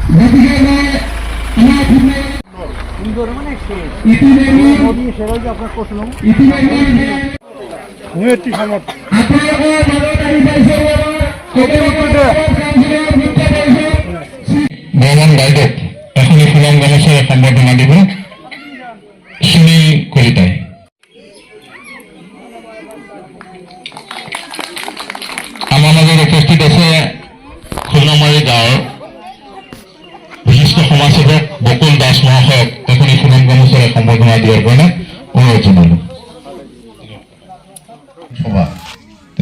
ভ্ৰমণ গাইডক এখনই ফুলং গামোচাৰে সম্বৰ্ধনা দিব সুনীল কলিতাই। আমাৰ মাজত উপস্থিত আছে খুলনামাৰী গাঁৱৰ বিশিষ্ট সমাজসেৱক বকুল দাস মহাশয়ক এখনই ফুলং গামোচাৰে সম্বৰ্ধনা দিয়াৰ কাৰণে অনুৰোধ জনালো।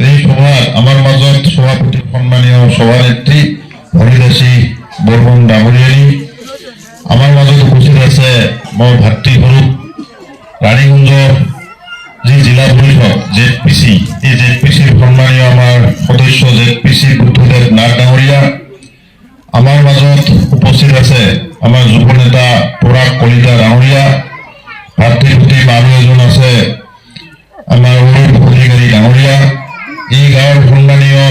এই সভাত আমাৰ মাজত সভাপতি সম্মানীয় সভানেত্ৰী হৰিদাসী বৰ্মন ডাঙৰিয়ানী, আমাৰ মাজত উপস্থিত আছে মোৰ ভাতৃস্বৰূপ ৰাণীগঞ্জৰ যি জিলা পৰিষদ ZPC, এই ZPCৰ সম্মানীয় আমাৰ সদস্য ZPC বুদ্ধদেৱ নাথ ডাঙৰীয়া, আমাৰ মাজত উপস্থিত আছে আমাৰ যুৱ নেতা পৰাগ কলিতা ডাঙৰীয়া, ভাতৃপ্ৰতি মানুহ এজন আছে আমাৰ অৰূপ অধিকাৰী ডাঙৰীয়া, এই গাঁৱৰ সন্মানীয়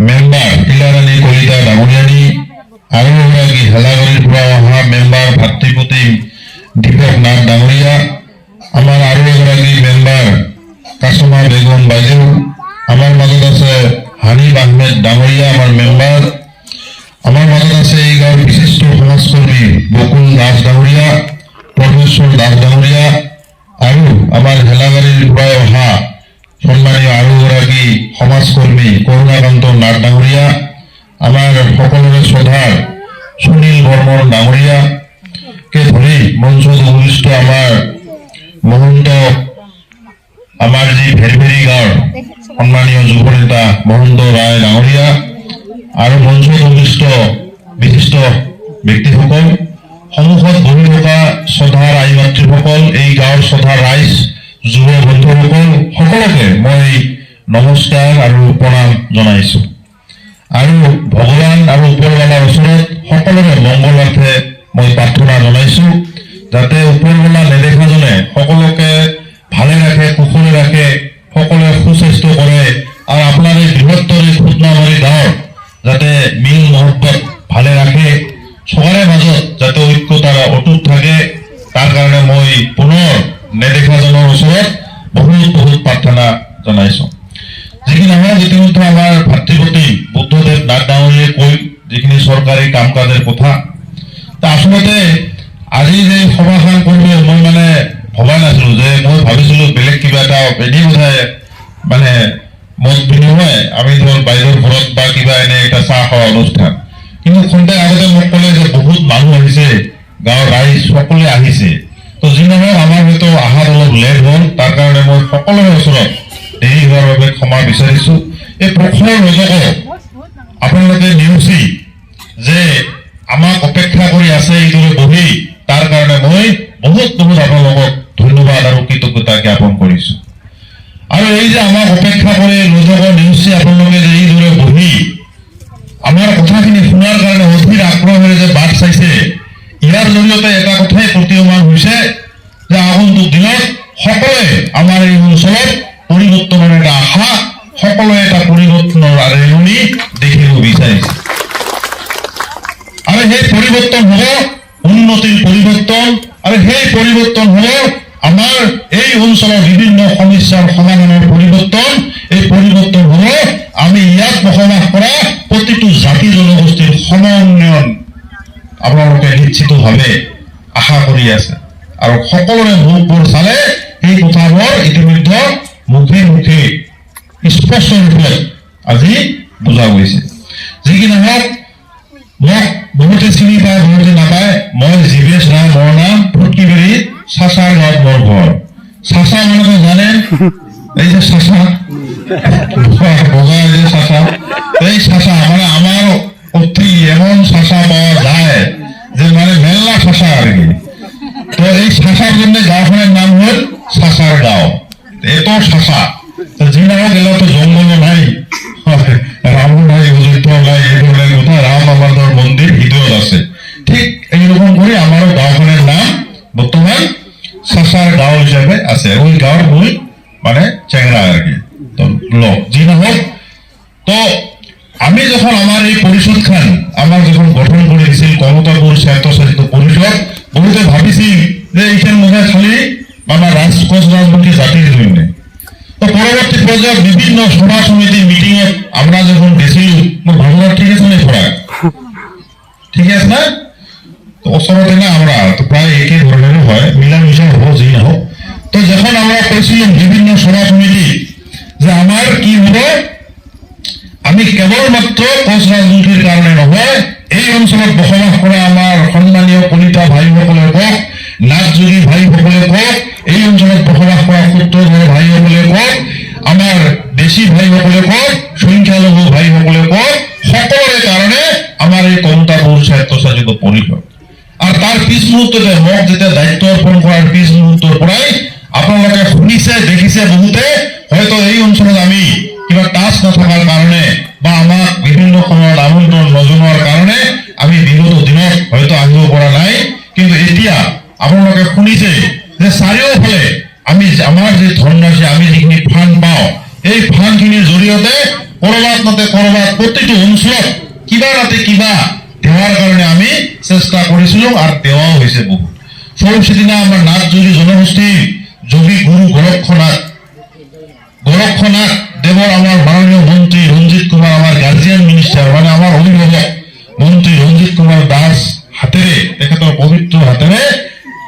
মেম্বাৰ তিলাৰাণী কলিতা ডাঙৰীয়ানী, আৰু এগৰাকী হেলাগড়িৰ পৰা অহা মেম্বাৰ ভাতৃপ্ৰতি দীপক নাথ ডাঙৰীয়া, আমাৰ আৰু এগৰাকী মেম্বাৰ কাছমা বেগম বাইদেউ, আমাৰ মাজত আছে হানিফ আহমেদ ডাঙৰীয়া আমাৰ মেম্বাৰ, আমাৰ মাজত আছে এই গাঁৱৰ বিশিষ্ট সমাজকৰ্মী বকুল দাস ডাঙৰীয়া, পৰমেশ্বৰ দাস ডাঙৰীয়া, আৰু আমাৰ হেলাগাড়ীৰ পৰা অহা সন্মানীয় আৰু এগৰাকী সমাজকৰ্মী কৰুণাকান্ত নাথ ডাঙৰীয়া, আমাৰ সকলোৰে শ্ৰদ্ধাৰ সুনীল বৰ্মন ডাঙৰীয়াকে ধৰি মঞ্চত উপস্থিত আমাৰ মহন্ত আমাৰ যি ভেৰভেৰী গাঁৱৰ সন্মানীয় যুৱ নেতা মহন্ত ৰায় ডাঙৰীয়া, আৰু মঞ্চত উপস্থিত বিশিষ্ট ব্যক্তিসকল, সন্মুখত বহি থকা শ্ৰদ্ধাৰ আই মাতৃসকল, এই গাঁৱৰ শ্ৰদ্ধাৰ ৰাইজ, যুৱ বন্ধুসকল, সকলোকে মই নমস্কাৰ আৰু প্ৰণাম জনাইছো। আৰু ভগৱান আৰু ওপৰৱালাৰ ওচৰত সকলোৰে মংগলাৰ্থে মই প্ৰাৰ্থনা জনাইছো, যাতে ওপৰৱালা নেদেখাজনে সকলোকে ভালে ৰাখে, কুশলে ৰাখে, সকলোৱে সুস্বাস্থ্য কৰে, আৰু আপোনাৰ এই বৃহত্তৰ এই খুটনামাৰী গাঁৱৰ যাতে মিল মহব্বত ভালে ৰাখে, সবৰে মাজত যাতে ঐক্যতা অটুট থাকে, তাৰ কাৰণে মই পুনৰ নেদেখাজনৰ ওচৰত বহুত প্ৰাৰ্থনা জনাইছো। যিখিনি নহয় ইতিমধ্যে আমাৰ ভাতৃপ্ৰতি বুদ্ধদেৱ নাথ ডাঙৰীয়াই কৈ যিখিনি চৰকাৰী কাম কাজৰ কথা, আচলতে আজি যে সভাখন কৰিব মই মানে ভবা নাছিলো, যে মই ভাবিছিলো বেলেগ কিবা এটা এনে বোধহয় মানে মত বিনিময় আমি ধৰ বাইদেউৰ ঘৰত বা কিবা এনে এটা চাহ খোৱা অনুষ্ঠান, কিন্তু খন্তেক আগতে মোক ক'লে যে বহুত মানুহ আহিছে, গাঁৱৰ ৰাইজ সকলোৱে আহিছে, তো যি নহয় আমাৰ হয়তো অহাত অলপ লেট হ'ল, তাৰ কাৰণে মই সকলোৰে ওচৰত দেৰি হোৱাৰ বাবে ক্ষমা বিচাৰিছো। এই প্ৰখৰ ৰজকক আপোনালোকে নেওচি যে আমাক অপেক্ষা কৰি আছে এইদৰে বহি, তাৰ কাৰণে মই বহুত আপোনালোকক ধন্যবাদ আৰু কৃতজ্ঞতা জ্ঞাপন কৰিছো। আৰু এই যে আমাক অপেক্ষা কৰি ৰজকক নেওচি আপোনালোকে যে এইদৰে বহি আমাৰ কথাখিনি শুনাৰ কাৰণে অধীৰ আগ্ৰহেৰে যে বাট চাইছে, ইয়াৰ জৰিয়তে এটা কথাই প্ৰতীয়মান হৈছে যে আগন্তুক দিনত সকলোৱে আমাৰ এই অঞ্চলত পৰিৱৰ্তনৰ এটা আশা, সকলোৱে এটা পৰিৱৰ্তনৰ ৰেঙনি দেখিব বিচাৰিছে, আৰু সেই পৰিৱৰ্তন হ'ব উন্নতিৰ পৰিৱৰ্তন, আৰু সেই পৰিৱৰ্তন হ'ব আমাৰ এই অঞ্চলৰ বিভিন্ন সমস্যাৰ সমাধানৰ পৰিৱৰ্তন। এই পৰিৱৰ্তন হ'ব আমি ইয়াত বসবাস কৰা প্ৰতিটো জাতি জনগোষ্ঠীৰ সমন্বয়ন আপোনালোকে নিশ্চিতভাৱে আশা কৰি আছে, আৰু সকলোৰে মুখবোৰ চালে এই কথাবোৰ ইতিমধ্যে মুখে মুখে স্পষ্ট ৰূপত আজি বুজা গৈছে। যি কি নহওক, মোক বহুতে চিনি পায়, বহুতে নাপায়, মই জীৱেশ ৰায়, মোৰ নাম ফুটকিবাৰী, চাচাৰ গাঁৱত মোৰ ঘৰ। চাচা মানে জানে, এই যে চাচা বগা যে চাচা, এই চাচা মানে আমার অতি এমন চাচা পাওয়া যায় যে মানে মেলা চাচা আর কি। তো এই চাচার জন্য গাঁওখনের নাম হল চাচার গাঁও, এত চাচা। যি নামক এলা তো জঙ্গল নাই, রাম নাই, অযোধ্যা নাই, এই ধরনের কথা। রাম আমাদের মন্দির হৃদয়ত আছে, ঠিক এইরকম করে আমারও গাঁওখনের নাম বর্তমান চাচার গাঁও হিসাবে আছে। ওই গাঁৱৰ মই মানে চেংরা আর কি। তো লোক যি নহওক, তো আমি যখন আমার এই পরিষদ খান আমার যখন গঠন করে দিছিল ঠিকে আছে না? তো ওচৰতে না আমরা তো প্রায় একই ধরনের হয়, মিলামিশা হব যি নহওক। তো যখন আমরা কইছিলাম বিভিন্ন সভা সমিতি যে আমার কি হলো, আমি কেবলমাত্র কোচ রাজনীতির কারণে নহয়, এই অঞ্চলত বসবাস কৰা আমাৰ সন্মানীয় কলিতা ভাইসকলে কওক, নাথযোগী ভাইসকলে কওক, এই অঞ্চলত বসবাস কৰা সূত্ৰধৰ ভাইসকলে কওক, আমাৰ দেশী ভাইসকলে কওক, সংখ্যালঘু ভাইসকলে কওক, সকলোৰে কাৰণে আমাৰ এই কমতাপুৰ স্বায়ত্তশাসিত পৰিষদ। আৰু তাৰ পিছ মুহূৰ্ততে মোক যেতিয়া দায়িত্ব অৰ্পণ কৰাৰ পিছ মুহূৰ্তৰ পৰাই আপোনালোকে শুনিছে, দেখিছে বহুতে, হয়তো এই অঞ্চলত আমি কিবা টাচ নথকাৰ কাৰণে বা আমাক বিভিন্ন সময়ত আমন্ত্ৰণ নজনোৱাৰ কাৰণে আমি বিগত দিনত হয়তো আহিব পৰা নাই। কিন্তু এতিয়া আপোনালোকে শুনিছে যে চাৰিওফালে আমি আমাৰ যি ধনৰাশি, আমি যিখিনি ফাণ্ড পাওঁ, এই ফাণ্ডখিনিৰ জৰিয়তে কৰবাত নতে কৰবাত প্ৰতিটো অঞ্চলত কিবা নাতে কিবা দেওয়ার কারণে আমি চেষ্টা করেছিলাম আর দেওয়াও হয়েছে বহু। সরস্বতীনা আমার নাথযোগী জনগোষ্ঠীর যোগী গুরু গোরক্ষনাথ দেবর আমার মাননীয় মন্ত্রী রঞ্জিত কুমার, আমার গার্জিয়ান মিনিস্টার মানে আমার অভিভাবক মন্ত্রী রঞ্জিত কুমার দাস হাতেরে, তেখেতৰ পবিত্ৰ হাতেৰে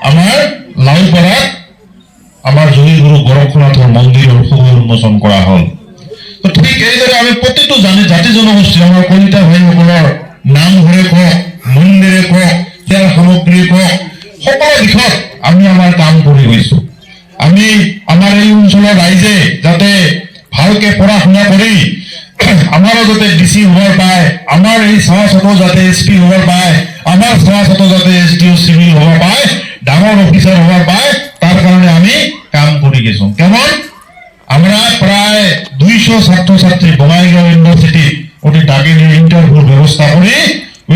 আমাৰ লাউপাড়াত আমাৰ যোগী গুৰু গোৰক্ষনাথৰ মন্দিৰৰ শুভ উন্মোচন কৰা হল। তো ঠিক এইদৰে আমি প্ৰতিটো জাতি জনগোষ্ঠী আমাৰ কলিতা ভাইসকলৰ নামঘৰে কওক, মন্দিৰে কওক, ইয়াৰ সামগ্ৰী কওক, সকলো দিশত আমি আমাৰ কাম কৰি গৈছো। আমি আমাৰ এই অঞ্চলৰ ৰাইজে যাতে ভালকে পঢ়া শুনা কৰি আমাৰো যাতে ডিচি হবৰ পায়, আমাৰ এই সভাসদ যাতে এসপি হবৰ পায়, আমাৰ সভাসদ যাতে এসডিও সিভিল হব পায়, ডাঙৰ অফিসার হবার পায়, তার কারণে আমি কাম করে গেছো। কেমন আমরা প্রায় 200 ছাত্রছাত্রী বঙাইগাঁও ইউনিভার্সিটি ওটি ডাকে নিয়ে ইন্টারভিউ ব্যবস্থা করি,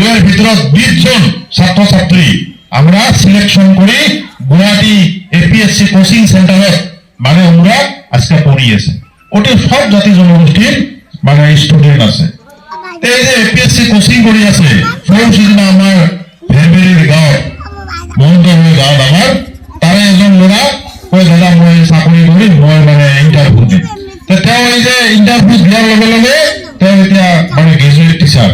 এর ভিতৰত 20 জন ছাত্রছাত্রী আমরা সিলেকশন করি গুয়াহাটি এপিএসসি কোচিং সেন্টারত মানে আমরা আজকে পড়ি আছে। ওটি সব জাতি জনগোষ্ঠীর মানে স্টুডেন্ট আছে। এই যে এপিএসসি কোচিং কৰি আছে, সিদিনা আমাৰ ভেৰভেৰিৰ গাঁৱত মহন্তপুৰ গাঁৱত আমাৰ তাৰে এজন ল'ৰা কয় দাদা মই চাকৰি কৰিম, মই মানে ইন্টাৰভিউ দিম। তেওঁ এই যে ইন্টাৰভিউ দিয়াৰ লগে লগে তেওঁ এতিয়া মানে graduate teacher,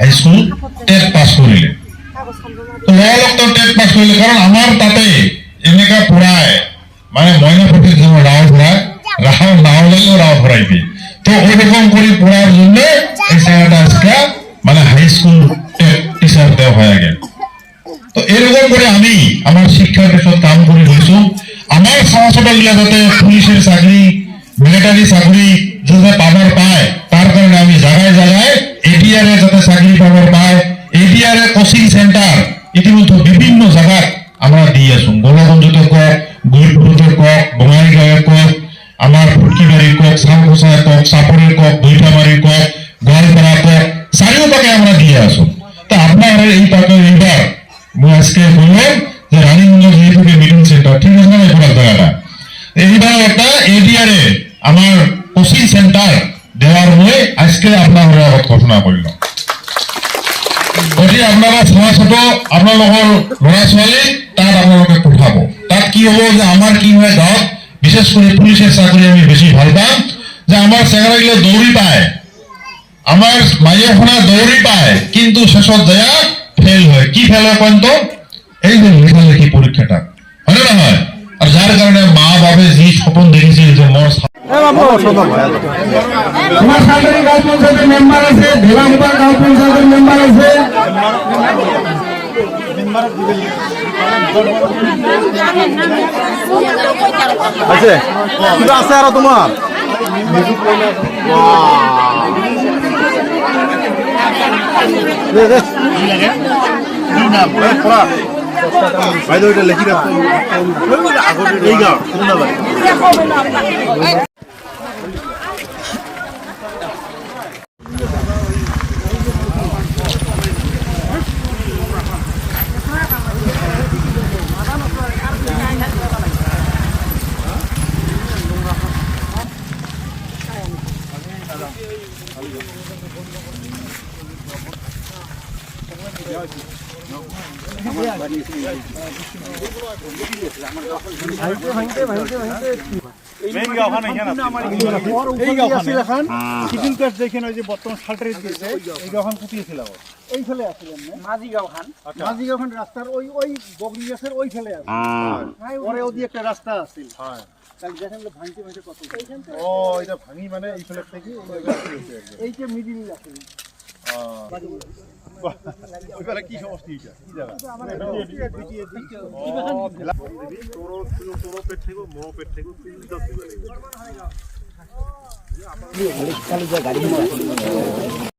high school TET pass কৰিলে। তো লগালগ তেওঁ টেট পাছ কৰিলে, কাৰণ আমাৰ তাতে এনেকা পঢ়ায় মানে মইনাপতির জন্য রাও ভরায়, রাও নাও লাগলেও রাও ভরাইবে। তো ওইরকম করে পড়ার জন্য এই জায়গাটা আজকে মানে হাই স্কুল টিচার দেওয়া হয়ে গেল। তো এরকম করে আমি আমার শিক্ষার ক্ষেত্রে কাম করে গেছো। আমার সমাজটা যাতে পুলিশের চাকরি, মিলিটারি চাকরি যাতে পাবার পায়, তার কারণে আমি জায়গায় জায়গায় এডিআর এ যাতে চাকরি পাবার পায়, এডিআর এ কোচিং সেন্টার ইতিমধ্যে বিভিন্ন জায়গায় আমরা দিয়ে আসুন। গোলাগঞ্জতে কক, গুরপুরতে কক, বঙাইগাঁওয়ে কক, আমার ফুটকিবাড়ির কক, সামঘোষায় কক, সাপড়ের কক, বৈঠামারির কক, গোয়ালপাড়া কক, চারিওপাকে আমরা দিয়ে আসুন। তা আপনার এই পাকে এইবার মই আজকে বললাম যে রানীগঞ্জ যেহেতু মিটিং সেন্টার, ঠিক আছে না এই জায়গাটা, এইবার একটা এডিআর এ আমার কোচিং সেন্টার দেওয়ার মই আজকে আপনার আগত ঘোষণা করলাম। গতিকে আপনারা সমাজত আপোনালোকৰ ল'ৰা ছোৱালী তাত আপোনালোকে পঠাব। তাত কি হব যে আমাৰ কি হয় গাঁৱত বিশেষ করে পুলিশের চাকরি আমি বেশি ভাল পাম, যে আমার চেঙারাগিলে দৌড়ি পায়, আমার মাইয়াখনা দৌড়ি পায়, কিন্তু শেষত যায় ফেল হয়। কি ফেল হয় কন্ত এই যে লেখালেখি পরীক্ষাটা হয় না হয়। আর যার কারণে মা বাবা যে স্বপ্ন দেখেছিল যে মোর আমার সাগরী গাঁও পঞ্চায়েতের মেম্বার আছে, ধেলামুপার গাঁও পঞ্চায়েতের মেম্বার আছে, আছে কিবা আছে আৰু তোমাৰ বাইদেউ এটা লেখি রাখো আগতে এই গাঁও মেইন গাঁওখন এইখান এই গাঁওখন আছিল এখন শিডিউল কাষ্ট যেখানে ওই যে বর্তমান শাল্টারে দিয়েছে এই গাঁওখন পুঁতি আছিল আগত এইফালে আছিল মাঝি গাঁওখন রাস্তার ওই ওই বগরি গাছের ওইখানে আছে পরে ওদি একটা রাস্তা আছিল হ্যাঁ তাহলে দেখেন ভাঙতে ভাঙতে কত ও এটা ভাঙি মানে এইফালে থেকে এই যে মিডিল আছে ওইখানে কি সমস্যা এটা কি জায়গা তোর পেট থেকে মো পেট থেকে তিনটা